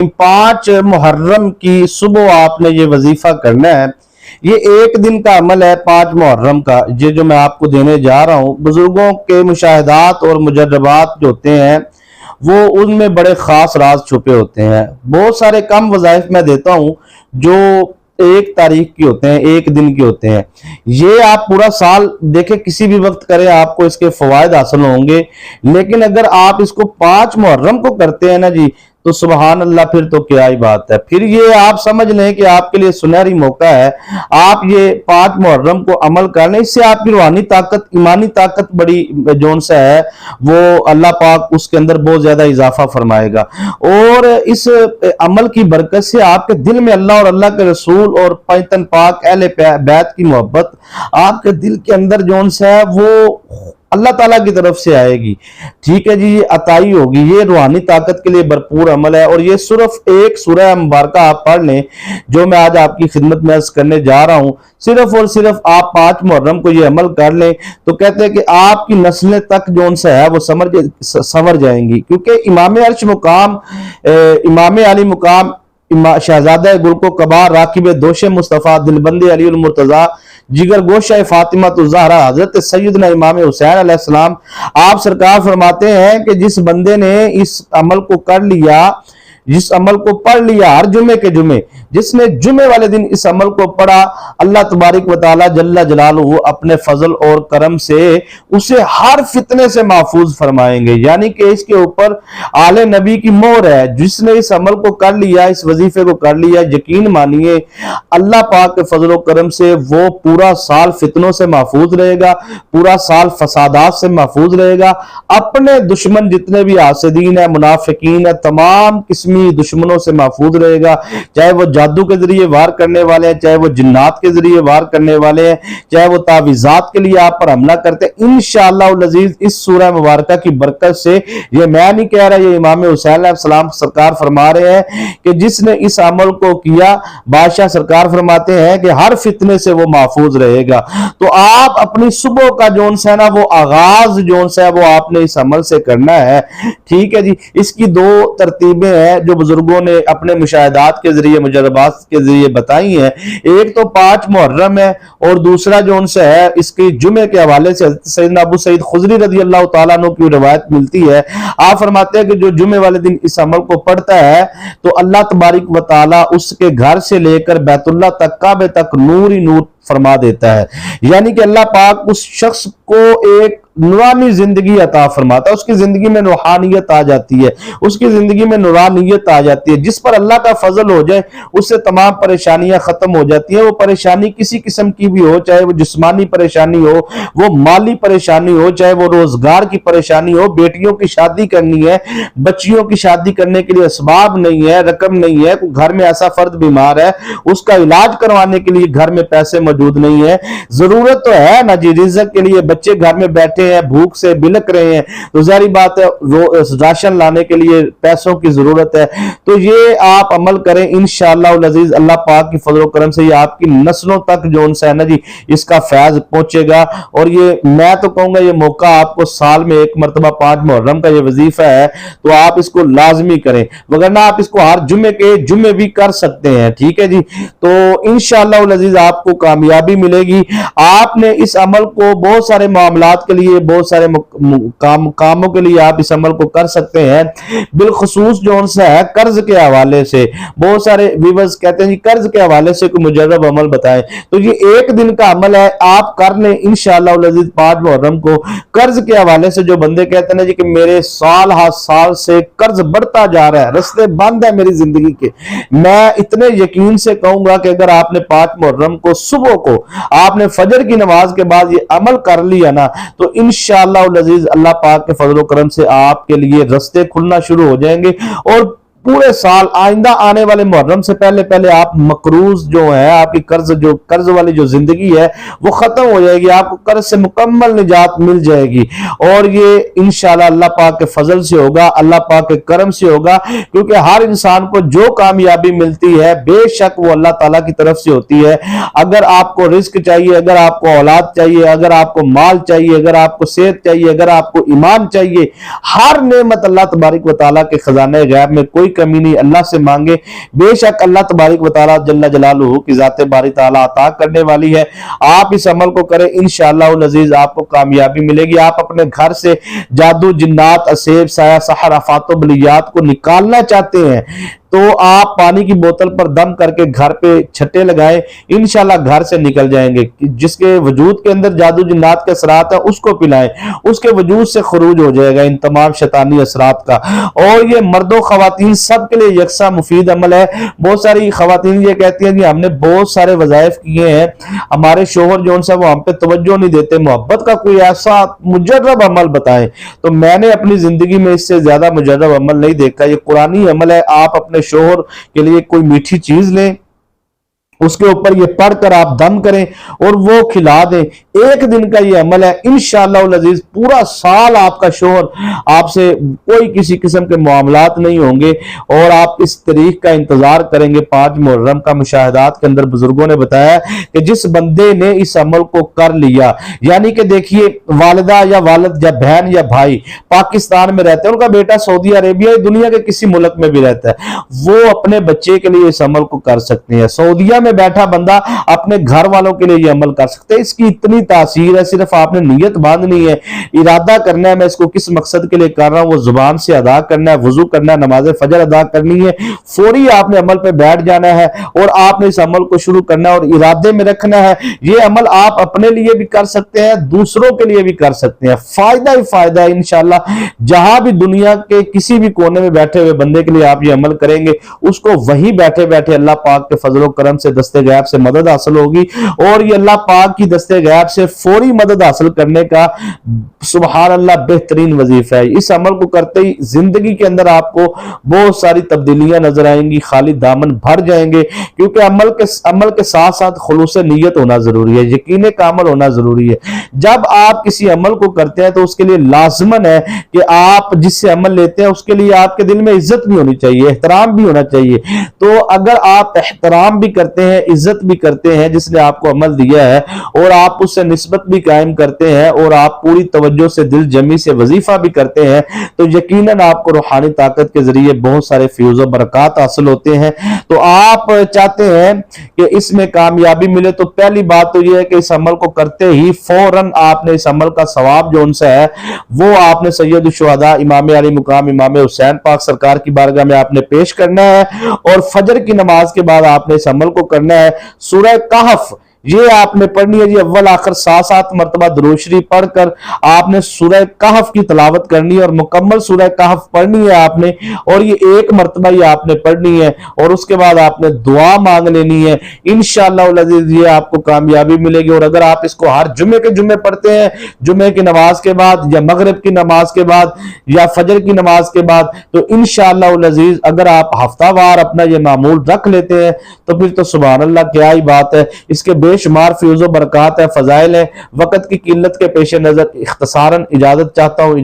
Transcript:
5 मुहर्रम की सुबह आपने ये वजीफा करना है। ये एक दिन का अमल है 5 मुहर्रम का, ये जो मैं आपको देने जा रहा हूँ। बुजुर्गों के मुशाहिदात और मुजर्रबात जो होते हैं वो उनमें बड़े खास राज छुपे होते हैं। बहुत सारे कम वज़ाइफ मैं देता हूँ जो 1 तारीख की होते हैं, 1 दिन की होते हैं। ये आप पूरा साल देखें, किसी भी वक्त करें, आपको इसके फवायद हासिल होंगे। लेकिन अगर आप इसको 5 मुहर्रम को करते हैं ना जी, तो सुबहान अल्लाह, फिर तो क्या ही बात है। फिर ये आप समझ लें कि आपके लिए सुनहरी मौका है। आप ये 5 मुहर्रम को अमल कर लें, इससे आपकी रूहानी ताकत, ईमानी ताकत बड़ी जोन सा है वो अल्लाह पाक उसके अंदर बहुत ज्यादा इजाफा फरमाएगा। और इस अमल की बरकत से आपके दिल में अल्लाह और अल्लाह के रसूल और पैतन पाक अहले बैत की मोहब्बत आपके दिल के अंदर जोन सा है वो अल्लाह ताला की तरफ से आएगी। ठीक है जी, ये अताई होगी। ये रूहानी ताकत के लिए भरपूर अमल है। और ये सिर्फ एक सूरह मुबारक आप पढ़ लें जो मैं आज आपकी खिदमत में अर्ज करने जा रहा हूं। सिर्फ और सिर्फ आप 5 मुहर्रम को ये अमल कर लें तो कहते हैं कि आपकी नस्लें तक जोन सा है वो संवर जाएंगी। क्योंकि इमाम अर्श मुकाम, इमाम अली मुकाम, शहजादा गुल को कबा, राकिब दोशे मुस्तफ़ा, दिलबंदी अली उल मुर्तजा, जिगर गोशा फातिमा तो ज़हरा, हजरत सैयदना इमाम हुसैन अलैहिस्सलाम, आप सरकार फरमाते हैं कि जिस बंदे ने इस अमल को कर लिया, जिस अमल को पढ़ लिया हर जुमे के जुमे, जिसने जुमे वाले दिन इस अमल को पढ़ा, अल्लाह तबारक व तआला जल्ला जलालुहु अपने फजल और करम से उसे हर फितने से महफूज फरमाएंगे। यानी कि इसके ऊपर आले नबी की मोहर है। जिसने इस अमल को कर लिया, इस वजीफे को कर लिया, यकीन मानिए अल्लाह पाक के फजल और करम से वो पूरा साल फितनों से महफूज रहेगा, पूरा साल फसादात से महफूज रहेगा। अपने दुश्मन जितने भी आसिदीन है, मुनाफिकीन है, तमाम किस्मी दुश्मनों से महफूज रहेगा। चाहे वो जादू के जरिए वार करने वाले हैं, चाहे वो जिन्नात के जरिए वार करने वाले हैं, चाहे वो तावीज़ात के लिए आप पर हमला करते हैं। इंशाअल्लाह अज़ीज़ इस सूरह मुबारका की बरकत से, ये मैं नहीं कह रहा, ये इमाम हुसैन अलैहिस्सलाम सरकार फरमा रहे हैं कि जिसने इस अमल को किया, बादशाह सरकार फरमाते हैं कि हर फितने से वो महफूज रहेगा। तो आप अपनी सुबह का जोन सा है ना, वो आगाज जोन सा है वो आपने इस अमल से करना है। ठीक है जी। इसकी 2 तरतीबें हैं जो बुजुर्गों ने अपने मुशाहिदात के जरिए, मुजर्रबात के जरिए बताई हैं। एक तो 5 मुहर्रम है और दूसरा जो उनसे है इसके जुमे के हवाले से सैयदना अबू सईद खुदरी रज़ी अल्लाह तआला अन्हु की रिवायत मिलती है। आप फरमाते हैं कि जो जुमे वाले दिन इस अमल को पढ़ता है तो अल्लाह तबारक व तआला उसके घर से लेकर बैतुल्लाह तक, काबे तक नूर ही नूर फरमा देता है। यानी कि अल्लाह पाक उस शख्स को एक नूरानी जिंदगी अता फरमाता है, उसकी जिंदगी में रूहानियत आ जाती है, उसकी जिंदगी में नूरानियत आ जाती है। जिस पर अल्लाह का फजल हो जाए उससे तमाम परेशानियां खत्म हो जाती हैं। वो परेशानी किसी किस्म की भी हो, चाहे वो जिस्मानी परेशानी हो, वो माली परेशानी हो, चाहे वो रोजगार की परेशानी हो, बेटियों की शादी करनी है, बच्चियों की शादी करने के लिए असबाब नहीं है, रकम नहीं है, घर में ऐसा फर्द बीमार है उसका इलाज करवाने के लिए घर में पैसे मौजूद नहीं है, जरूरत तो है ना जी रिज़्क़ के लिए, बच्चे घर में बैठे हैं भूख से बिलक रहे हैं, तो जारी बात है वो राशन लाने के लिए पैसों की जरूरत है। तो ये आप अमल करें इंशाअल्लाह अज़ीज़, अल्लाह पाक की फजल करम से ये आपकी नस्लों तक जो है ना जी इसका फैज पहुंचेगा। और ये मैं तो कहूंगा ये मौका आपको साल में 1 मरतबा 5 मुहर्रम का ये वजीफा है तो आप इसको लाजमी करें, वगरना आप इसको हर जुमे के जुमे भी कर सकते हैं। ठीक है जी। तो इंशाअल्लाह अज़ीज़ आपको कामयाबी मिलेगी। आपने इस अमल को बहुत सारे मामलात के लिए, बहुत सारे कामों के लिए आप इस अमल को कर सकते हैं। बिलखसूस जो है कर्ज के हवाले से, बहुत सारे व्यूअर्स कहते हैं जी कर्ज के हवाले से कोई मुजर्रब अमल बताएं, तो ये 1 दिन का अमल है, आप कर लें इंशाअल्लाह अज़ीज़ 5 मुहर्रम को। कर्ज के हवाले से जो बंदे कहते हैं जी कि मेरे साल हर साल से कर्ज बढ़ता जा रहा है, रास्ते बंद है मेरी जिंदगी के, मैं इतने यकीन से कहूंगा कि अगर आपने 5 मुहर्रम को सुबह को आपने फजर की नमाज के बाद ये अमल कर लिया ना, तो इंशाअल्लाह अज़ीज़ अल्लाह पाक के फजल करम से आपके लिए रास्ते खुलना शुरू हो जाएंगे और पूरे साल आइंदा आने वाले मुहर्रम से पहले पहले आप मकरूज जो है, आपकी कर्ज वाली जो जिंदगी है वो खत्म हो जाएगी, आपको कर्ज से मुकम्मल निजात मिल जाएगी। और ये इंशाअल्लाह अल्लाह पाक के फजल से होगा, अल्लाह पाक के करम से होगा, क्योंकि हर इंसान को जो कामयाबी मिलती है बेशक वो अल्लाह ताला की तरफ से होती है। अगर आपको रिस्क चाहिए, अगर आपको औलाद चाहिए, अगर आपको माल चाहिए, अगर आपको सेहत चाहिए, अगर आपको ईमान चाहिए, हर नेमत अल्लाह तबारक व तआला के खजाने गैब में कोई कमी नहीं, अल्लाह से मांगे, बेशक अल्लाह तबारक व तआला जल्ल जलालुहु की ज़ात बारी ताला अता करने वाली है। आप इस अमल को करें, इंशाअल्लाह अज़ीज आपको कामयाबी मिलेगी। आप अपने घर से जादू, जिन्नात, असेब, साया, सहर, आफात, बलियात को निकालना चाहते हैं तो आप पानी की बोतल पर दम करके घर पे छट्टे लगाएं, इंशाल्लाह घर से निकल जाएंगे। जिसके वजूद के अंदर जादू जिन्नात के असरात है उसको पिलाएं, उसके वजूद से खरूज हो जाएगा इन तमाम शैतानी असरात का। और ये मर्दों खवातीन सब के लिए यकसा मुफीद अमल है। बहुत सारी खवातीन ये कहती हैं कि हमने बहुत सारे वज़ाइफ किए हैं, हमारे शोहर जो वो हम पे तवज्जो नहीं देते, मोहब्बत का कोई ऐसा मुजर्रब अमल बताएं। तो मैंने अपनी जिंदगी में इससे ज्यादा मुजर्रब अमल नहीं देखा। ये कुरानी अमल है। आप अपने शोहर के लिए कोई मीठी चीज लें, उसके ऊपर ये पढ़कर आप दम करें और वो खिला दें। एक दिन का ये अमल है, इंशाअल्लाह अज़ीज पूरा साल आपका शोहर आपसे कोई किसी किस्म के मामलात नहीं होंगे और आप इस तारीख का इंतजार करेंगे। 5 मुहर्रम का मुशाहिदात के अंदर बुजुर्गों ने बताया कि जिस बंदे ने इस अमल को कर लिया, यानी कि देखिए वालिदा या वालिद या बहन या भाई पाकिस्तान में रहते हैं, उनका बेटा सऊदी अरेबिया दुनिया के किसी मुल्क में भी रहता है, वो अपने बच्चे के लिए इस अमल को कर सकते हैं। सऊदीया में बैठा बंदा अपने घर वालों के लिए ये अमल कर सकते हैं। इसकी इतनी तासीर है, सिर्फ आपने नियत बांधनी है, इरादा करना है मैं इसको किस मकसद के लिए कर रहा हूं, वो जुबान से अदा करना है, वजू करना है, नमाज फजर अदा करनी है, फौरी आपने अमल पे बैठ जाना है और आपने इस अमल को शुरू करना है और इरादे में रखना है। ये अमल आप अपने लिए भी कर सकते हैं, दूसरों के लिए भी कर सकते हैं, फायदा ही फायदा है इंशाल्लाह। जहां भी दुनिया के किसी भी कोने में बैठे हुए बंदे के लिए आप ये अमल करेंगे, उसको वहीं बैठे बैठे अल्लाह पाक के फजल और करम से दस्ते गैब से मदद हासिल होगी और ये अल्लाह पाक की दस्ते गैब से फौरी मदद हासिल करने का सुभान अल्लाह बेहतरीन वजीफा है। इस अमल को करते ही जिंदगी के अंदर आपको बहुत सारी तब्दीलियां नजर आएंगी, खाली दामन भर जाएंगे, क्योंकि अमल के साथ साथ खुलूस नियत होना जरूरी है, यकीन कामल होना जरूरी है। जब आप किसी अमल को करते हैं तो उसके लिए लाजमन है कि आप जिससे अमल लेते हैं उसके लिए आपके दिल में इज्जत भी होनी चाहिए, एहतराम भी होना चाहिए। तो अगर आप एहतराम भी करते हैं, इज्जत भी करते हैं जिसने आपको अमल दिया है, और आप उससे निस्बत भी कायम करते हैं और आप पूरी तवज्जो से दिल जमी से वजीफा भी करते हैं, तो यकीनन आपको रूहानी ताकत के जरिए बहुत सारे फ्यूज और बरकत हासिल होते हैं। तो आप चाहते हैं कि इसमें कामयाबी मिले, तो पहली बात तो यह है कि इस अमल को करते ही फौरन आपने इस अमल का सवाब जो उनसे है वो आपने सैयद शुहदा इमाम अली मुकाम इमाम हुसैन पाक सरकार की बारगाह में आपने पेश करना है और फजर की नमाज के बाद आपने इस अमल को करना है। सूरह कहफ ये आपने पढ़नी है जी, अव्वल आखिर 7-7 मरतबा दुरूद शरीफ पढ़कर आपने सूरह कहफ की तिलावत करनी है और मुकम्मल सूरह कहफ पढ़नी है आपने, और ये एक मरतबा ही आपने पढ़नी है और उसके बाद आपने दुआ मांग लेनी है। इंशाअल्लाह अज़ीज़ ये आपको कामयाबी मिलेगी। और अगर आप इसको हर जुम्मे के जुम्मे पढ़ते हैं, जुम्मे की नमाज के बाद या मगरिब की नमाज के बाद या फजर की नमाज के बाद, तो इंशाअल्लाह अज़ीज़ अगर आप हफ्तावार अपना ये मामूल रख लेते हैं तो फिर तो सुभान अल्लाह क्या ही बात है। इसके बेशुमार फ्यूज़ व बरकत है, फजाइल है। वक्त की किल्लत के पेश नजर इख्तिसारन इजाजत चाहता हूँ।